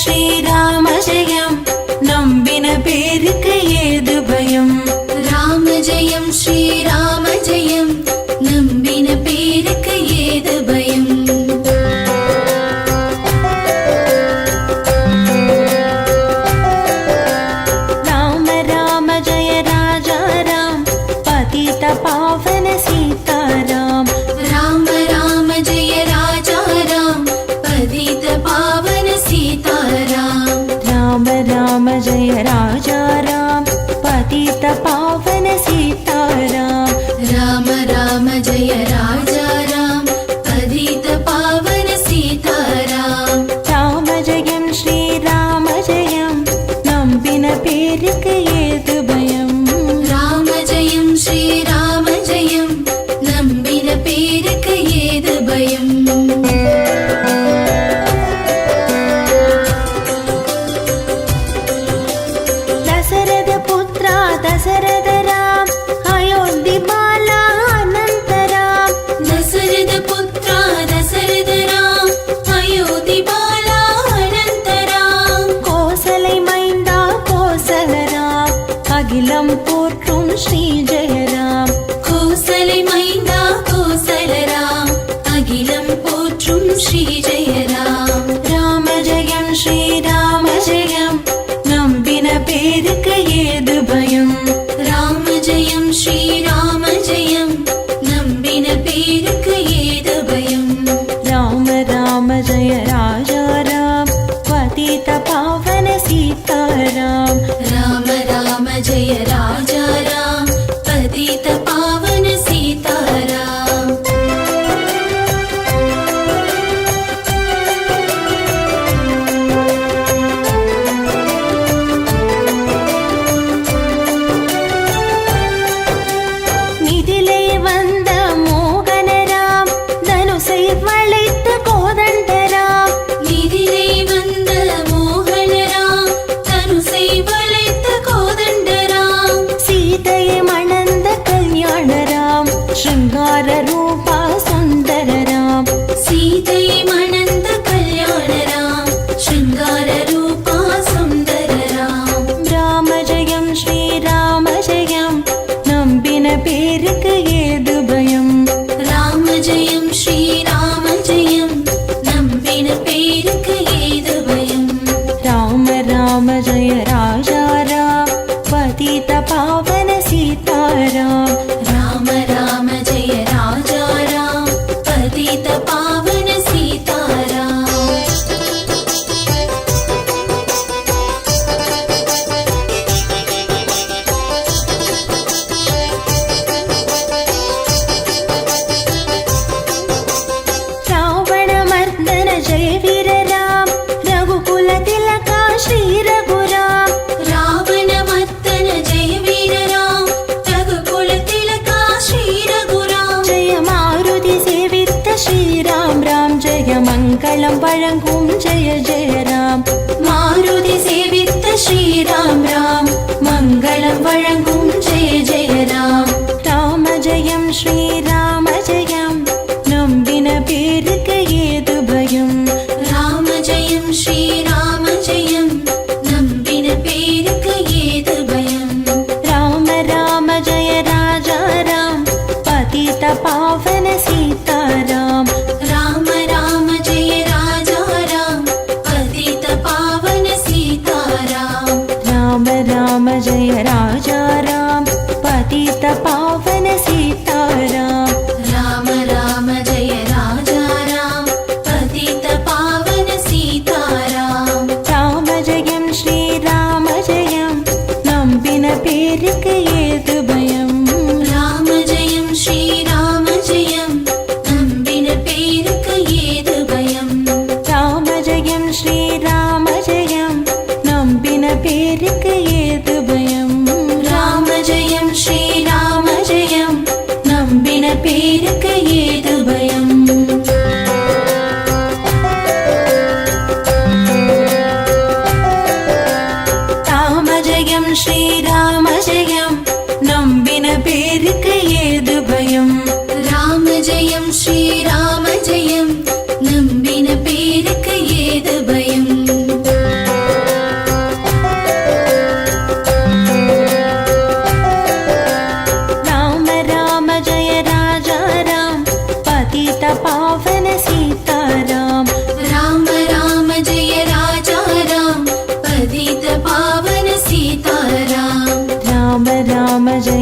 ஸ்ரீராம ஜெயம் நம்பின பேருக்கு ஏது பயம். ராம ஜெயம் ஸ்ரீராம ஜெயம் நம்பின பேருக்கு ஏது பயம். ராம ராம ஜெய ராஜா ராம் பதித பாவன சீதாராம். ராம ராம ஜெய ராஜா ராம் பதித பாவன சீதாராம். ராம ராம ஜெய ராஜா ராம் பதித பாவன சீதாராம். ராம ராம ஜெய ராஜா ராம் பதித பாவன சீதாராம். ராம ஜெயம் ஸ்ரீராம ஜெயம் நம்பின பேருக்கு ஏது பயம். ராம ஜெயம் ஸ்ரீராம ஜெயம் நம்பின பேருக்கு ஏது பயம். தசரத புத்ரா தசரத ராம் அயோத்தி பாலா அனந்தராம். தசரத புத்ரா தசரத ராம் அயோத்தி பாலா அனந்தராம். கோசலை மைந்தா கோசலராம் அகிலம் போற்றும் ஸ்ரீ ஜெயராம். கோசலை மைந்தா கோசலராம் அகிலம் போற்றும் ஸ்ரீ ஜெயராம். ராம ஜெயம் ஸ்ரீராம ஜெயம் நம்பின பேருக்கு ஏது பயம். ராம ஜெயம் ஸ்ரீராம ஜெயம் நம்பின பேருக்கு ஏது பயம். ராம ராம ஜெய ராஜா ராம் பதித பாவன சீதாராம். ராம ராம ஜெய ராஜா ராம் பதித பாவன சீதாராம். மிதிலை வந்த மோகனராம் தனுசை வளைத்த கோதண்டராம். நிதிரை வந்த மோகனராம் தனுசை வளைத்த கோதண்டராம். சீதையை மணந்த கல்யாணராம் ஸ்ருங்கார ரூபா சுந்தரராம். சீதை மணந்த கல்யாணராம் ஸ்ருங்கார ரூபா சுந்தரராம். ராம ஜெயம் ஸ்ரீராம ஜெயம் நம்பின பேருக்கு ஏது பயம். ராம ஜெயம் ஸ்ரீராம ஜெயம் நம்பின பேருக்கு ஏது பயம். ராம ராம ஜெய ராஜா ராம் பதித பாவன சீதாராம். ராம ராம ஜெய ராஜா ராம் பதித பாவன சீதாராம். ராவண மர்தன ஜெய வீர ராம் ரகுகுல திலகா ஸ்ரீ ரகுராம். ராவண மர்தன ஜெய வீர ராம் ரகுகுல திலகா ஸ்ரீ ரகுராம். ஜெய மாருதி சேவித்த ஸ்ரீராம் ராம் ஜெய மங்களம் வழங்கும் ஜெய ஜெய ராம். மாருதி சேவித்த ஸ்ரீராம் ராம் மங்களம் வழங்கும் ஜெய ஜெய ராம். ராம ஜெயம் ஸ்ரீராம ஜெயம் நம்பின பேருக்கு ஏது பயம். ராம ஜெயம் ஸ்ரீராம ஜெயம் நம்பின பேருக்கு ஏது பயம். ராம ராம ஜெய ராஜா ராம் பதித பாவன சீதாராம். ராம ராம ஜெய ராஜா ராம் பதித பாவன சீதாராம். ராம ராம ஜெய ராஜா ராம் பதித பாவன சீதாராம். ராம ராம ஜெய ராஜா ராம் பதித பாவன சீதாராம். ராம ஜெயம் ஸ்ரீராம ஜெயம் நம்பின பேருக்கு ஏது பயம். ராம ஜெயம் ஸ்ரீராம ஜெயம் நம்பின பேருக்கு ஏது பயம். ராம ஜெயம் ஸ்ரீராம ஜெயம் நம்பின பேருக்கு ஏது பயம். ராம ஜெயம் ஸ்ரீராம ஜெயம் நம்பின பேருக்கு ஏது பயம். ராம ஜெயம் ஸ்ரீராம ஜெயம் நம்பின பேருக்கு ஏது பயம். ராம ஜெயம் ஸ்ரீராம ஜெயம் நம்பின பேருக்கு ஏது பயம்.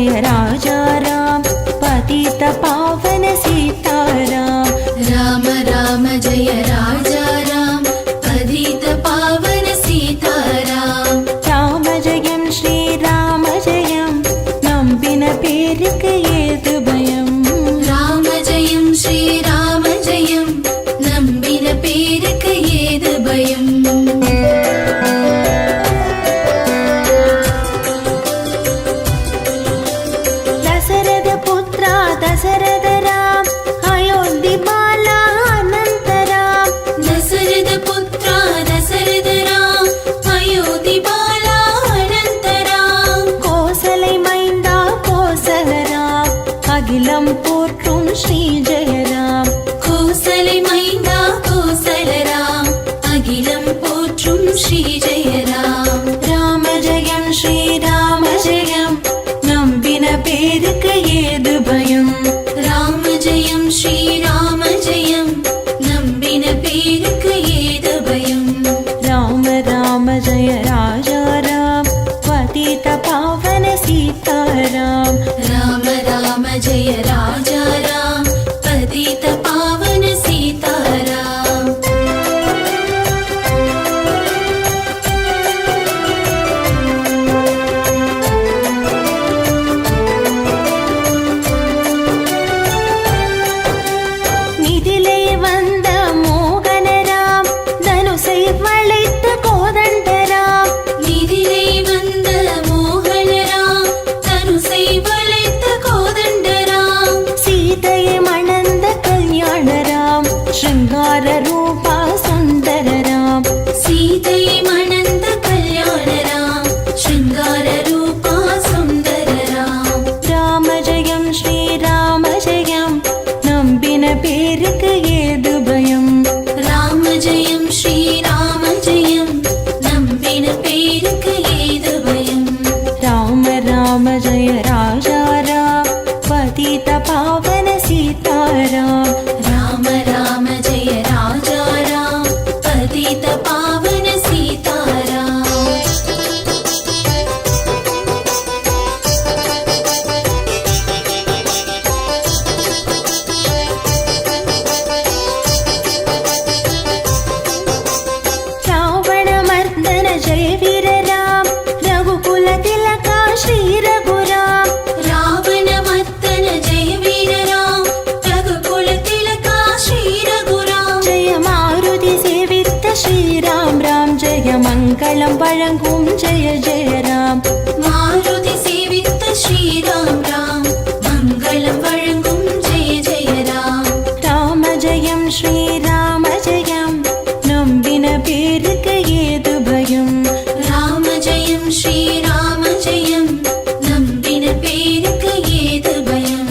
जय राजा राम पतित पावन सीताराम। राम राम जय राजा राम पतित पावन सीताराम। राम जयं श्रीराम जयं नम्बिन पेरुक्कु एदु भयं। राम जयं श्रीराम जयं नम्बिन पेरुक्कु एदु भयं। दशरथ पुत्र दशरथ राम अयोध्या बाला अनंत राम। दशरथ पुत्र दशरथ राम अयोध्या बाला अनंत राम। கோசலை மைந்தா கோசலராம் அகிலம் போற்றும் ஸ்ரீ ஜெயராம்। கோசலை மைந்தா கோசலராம் அகிலம் போற்றும் ஸ்ரீ ஜெயராம்। ராம ஜெயம் ஸ்ரீராம ஜெயம் நம்பின பேருக்கு ஏது பயம்। ராம ஜெயம் ஸ்ரீராம ஜெயம் நம்பின பேருக்கு ஏது பயம்। ராம ராம ஜெய ராஜா ராம் பதித பாவன சீதாராம்। ராம ராம ஜெய ராஜா ராம் பதித பாவன சீதாராம்। நிதிலே வந்த மோகனராம் தனுசை வளைத்த கோதண்டராம்। நிதிலே வந்த மோகனராம் தனுசை வளைத்த கோதண்டராம்। சீதையை மணந்த கல்யாணராம் ஸ்ருங்கார ரூபா சுந்தரராம்। சீதையை மணந்த கல்யாணராம் ஸ்ருங்கார ரூபா சுந்தரராம்। ராம ஜெயம் ஸ்ரீராம ஜெயம் நம்பின பேருக்கு ஏது பயம்। ராம ஜெயம் ஸ்ரீராம ஜெயம் நம்பின பேருக்கு ஏது பயம்। ராம ராம ஜெய ராஜா ராம் பதித பாவன சீதாராம்। ராம ராம ஜெய ராஜா ராம் பதித பாவன சீதாராம்। ராவண மர்தன ஜெய வீர ராம் ரகுகுல திலகா ஸ்ரீ ரகுராம்। ராவண மர்தன ஜெய வீர ராம் ரகுகுல திலகா ஸ்ரீ ரகுராம்। ஜெய மாருதி சேவித்த ஸ்ரீராம் ராம் ஜெய மங்களம் வழங்கும் ஜெய ஜெய ராம்। மாருதி சேவித்த ஸ்ரீராம் ராம் மங்களம் வழங்கும் ஜெய ஜெய ராம்। ராம ஜெயம் ஸ்ரீராம ஜெயம் நம்பின பேருக்கு ஏது பயம்। ராம ஜெயம் ஸ்ரீராம ஜெயம் நம்பின பேருக்கு ஏது பயம்।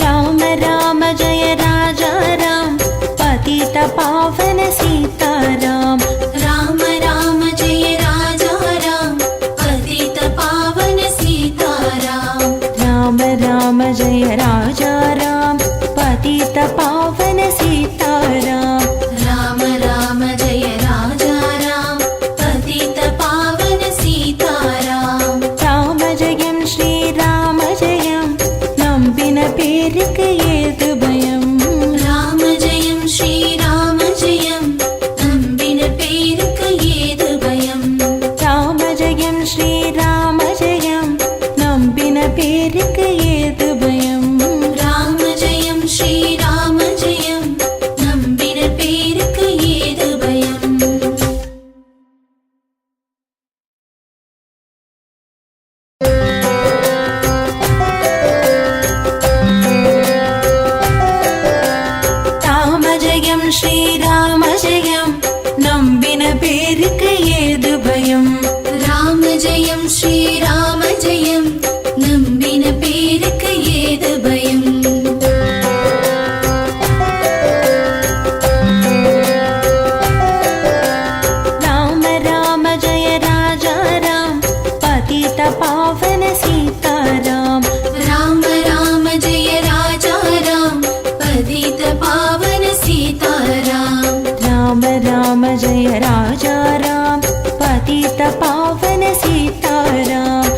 ராம ராம ஜெய ராஜா ராம் பதித பாவன சீதாராம்। ராம ராம ஜெய ராஜா ராம் பதித பாவன சீதாராம்। ராம ராம ஜெய ராஜா ராம் பதித பாவன சீதாராம்। ராம ராம ஜெய ராஜா ராம் பதித பாவன சீதாராம்। ராம ஜெயம் ஸ்ரீராம ஜெயம் நம்பின பேருக்கு ஏது பயம்। ராம ஜெயம் ஸ்ரீராம ஜெயம் நம்பின பேருக்கு ஏது பயம்। ராம ஜெயம் ஸ்ரீராம ஜெயம் நம்பின பேருக்கு ஏது பயம்। ராம ஜெயம் ஸ்ரீராம ஜெயம் நம்பின பேருக்கு ஏது பயம்। ராம ஜெயம் ஸ்ரீராம ஜெயம் நம்பின பேருக்கு ஏது பயம்। ராம ஜெயம் ஸ்ரீராம ஜெயம் நம்பின பேருக்கு ஏது பயம்। ராம ராம ஜெய ராஜா ராம் பதித பாவன சீதாராம்। ராம ராம ஜெய ராஜா ராம் பதித பாவன சீதாராம்। ராம ராம ஜெய ராஜா ராம் பதித பாவன சீதாராம்।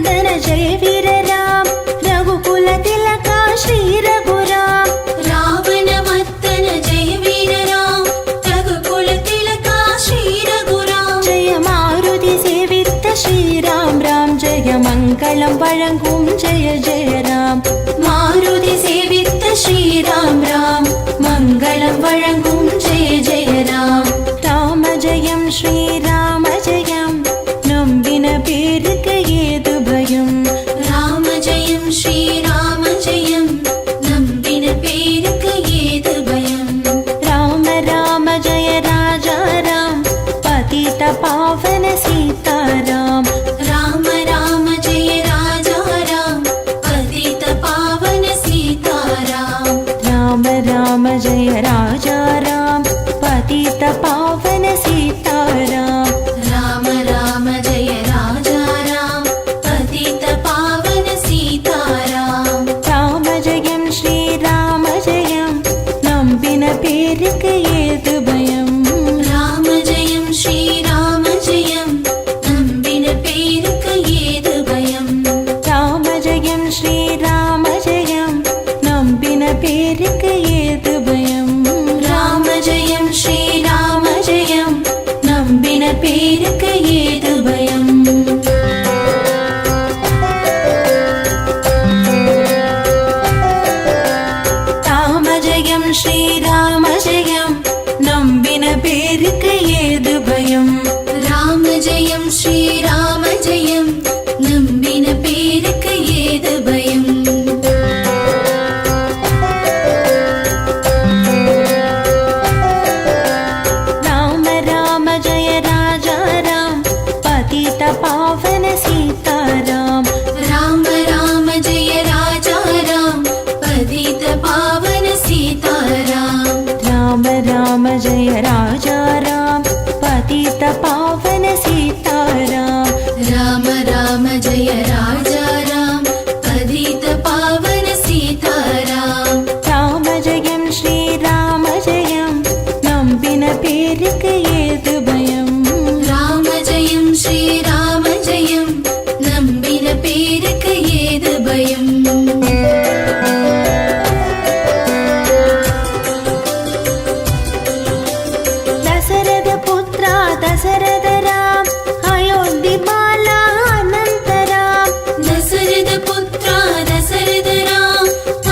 रावणमर्दन जय वीर राम रघुकुल तिलका श्री रघुराम रावणमर्दन जय वीर राम रघुकुल तिलका श्री रघुराम जय मारुति सेवित श्री राम राम जय मङ्गलं वழங்கும் जय जय राम मारुति सेवित श्री राम राम मङ्गलं वழங்கும் जय जय राम राम जयं श्री राम जयं नம்பின பேருக்கு ஏது பயம் राम जयं श्री राम जयं नம்பின பேருக்கு ஏது பயம் राम राम जय राजा राम पतित पावन सीताराम राम राम जय राजा राम पतित पावन सीताराम राम राम जय राजा राम पतित पावन सीताराम राम राम जय राजा राम पतित पावन सीताराम राम जयं श्री राम जयं नம்பின பேருக்கு ஏது பயம் राम जयं श्री राम जयं नம்பின பேருக்கு ஏது பயம் राम जयं श्री राम जयं नம்பின பேருக்கு ஏது பயம் राम जयं श्री राम जयं नம்பின பேருக்கு ஏது பயம் राम जयं श्री राम जयं नம்பின பேருக்கு ஏது பயம் राम जयं श्री राम जयं नம்பின பேருக்கு ஏது பயம் राम राम जय राजा राम पतित पावन सीताराम राम राम जय राजा राम पतित पावन सीताराम राम राम जय राजा राम पतित पावन सीताराम राम राम जय राजा राम पतित पावन सीताराम राम जयं श्री राम जयं नம்பின பேருக்கு ஏது பயம் राम जयं श्री राम जयं नம்பின பேருக்கு ஏது பயம் दशरथ पुत्रा दशरथ राम अयोध्या बाला अनंत राम दशरथ पुत्रा दशरथ राम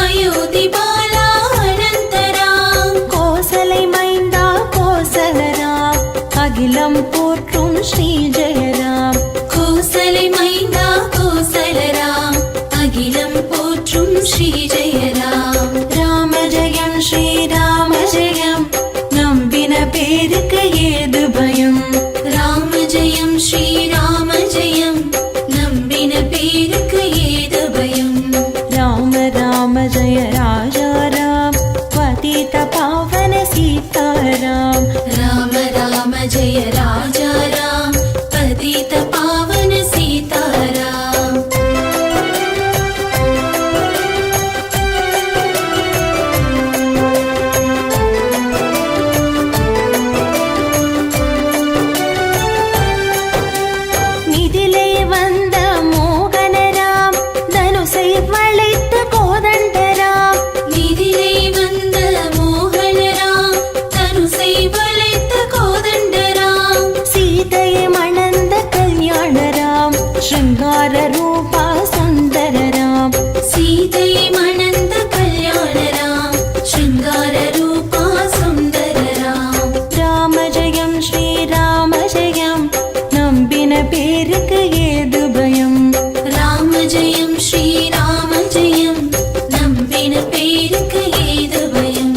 अयोध्या बाला अनंत राम கோசலை மைந்தா கோசல ராம் அகிலம் போற்றும் ஸ்ரீ ஜெயராம் கோசலை மைந்தா கோசல ராம் அகிலம் போற்றும் ஸ்ரீ ஜெயராம் ராம ஜெயம் ஸ்ரீ ராம ஜெயம் நம்பின பேருக்கு ஏது பயம் ராம ஜெயம் ஸ்ரீ ராம ஜெயம் நம்பின பேருக்கு ஏது பயம் राम राम जय राजा राम पतित पावन सीताराम राम राम जय राजा राम पतित पावन सीताराम நிதிலே வந்த மோகன ராம் தனுசை வளைத்த கோதண்ட ராம் நிதிலே வந்த மோகன ராம் தனுசை வளைத்த கோதண்ட ராம் சீதையை மணந்த கல்யாண ராம் ஸ்ருங்கார ரூபா சுந்தர ராம் சீதை மணந்த கல்யாண ராம் ஸ்ருங்கார ரூபா சுந்தர ராம் ராம ஜெயம் ஸ்ரீ ராம ஜெயம் நம்பின பேருக்கு ஏது பயம் ராம ஜெயம் ஸ்ரீ ராம ஜெயம் நம்பின பேருக்கு ஏது பயம்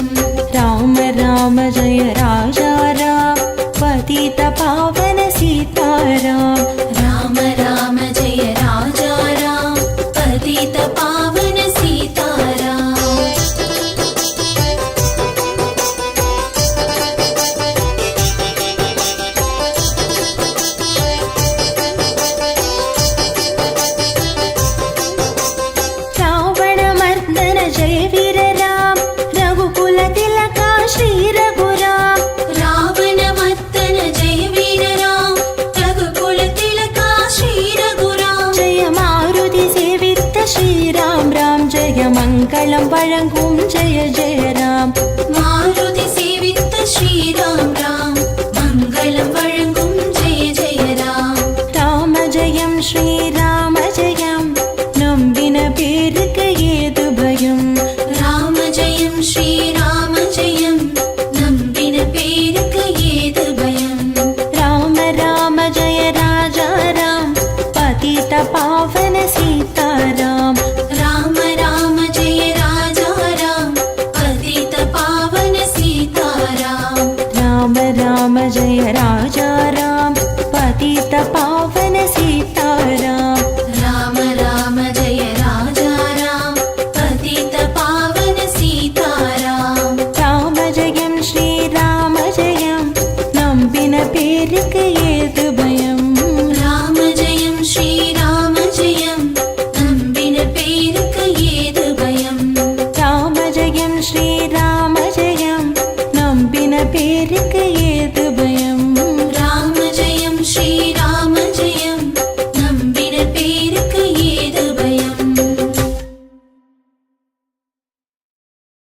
राम राम जय राजा राम पतित पावन सीताराम राम राम जय राजा राम पतित पावन सीताराम रावणमर्दन जय वीर राम रघुकुल तिलका श्री रघुराम रावणमर्दन जय वीर राम रघुकुल तिलका श्री रघुराम जय मारुति மங்களம் வழங்கும் ஜெய ஜெய ராம். மாருதி சேவித்த ஸ்ரீராம் ராம் மங்களம் வழங்கும் ஜெய ஜெய ராம். ராம ஜெயம் ஸ்ரீராம ஜெயம் நம்பின பேருக்கு ஏது பயம். ராம ஜெயம் ஸ்ரீராம ஜெயம் நம்பின பேருக்கு ஏது பயம். ராம ராம ஜெய ராஜா ராம் பதித பாவன சீதாராம். ராம ராம ஜெய ராஜா ராம் பதித பாவன சீதாராம். ராம ராம ஜெய ராஜா ராம் பதித பாவன சீதாராம்.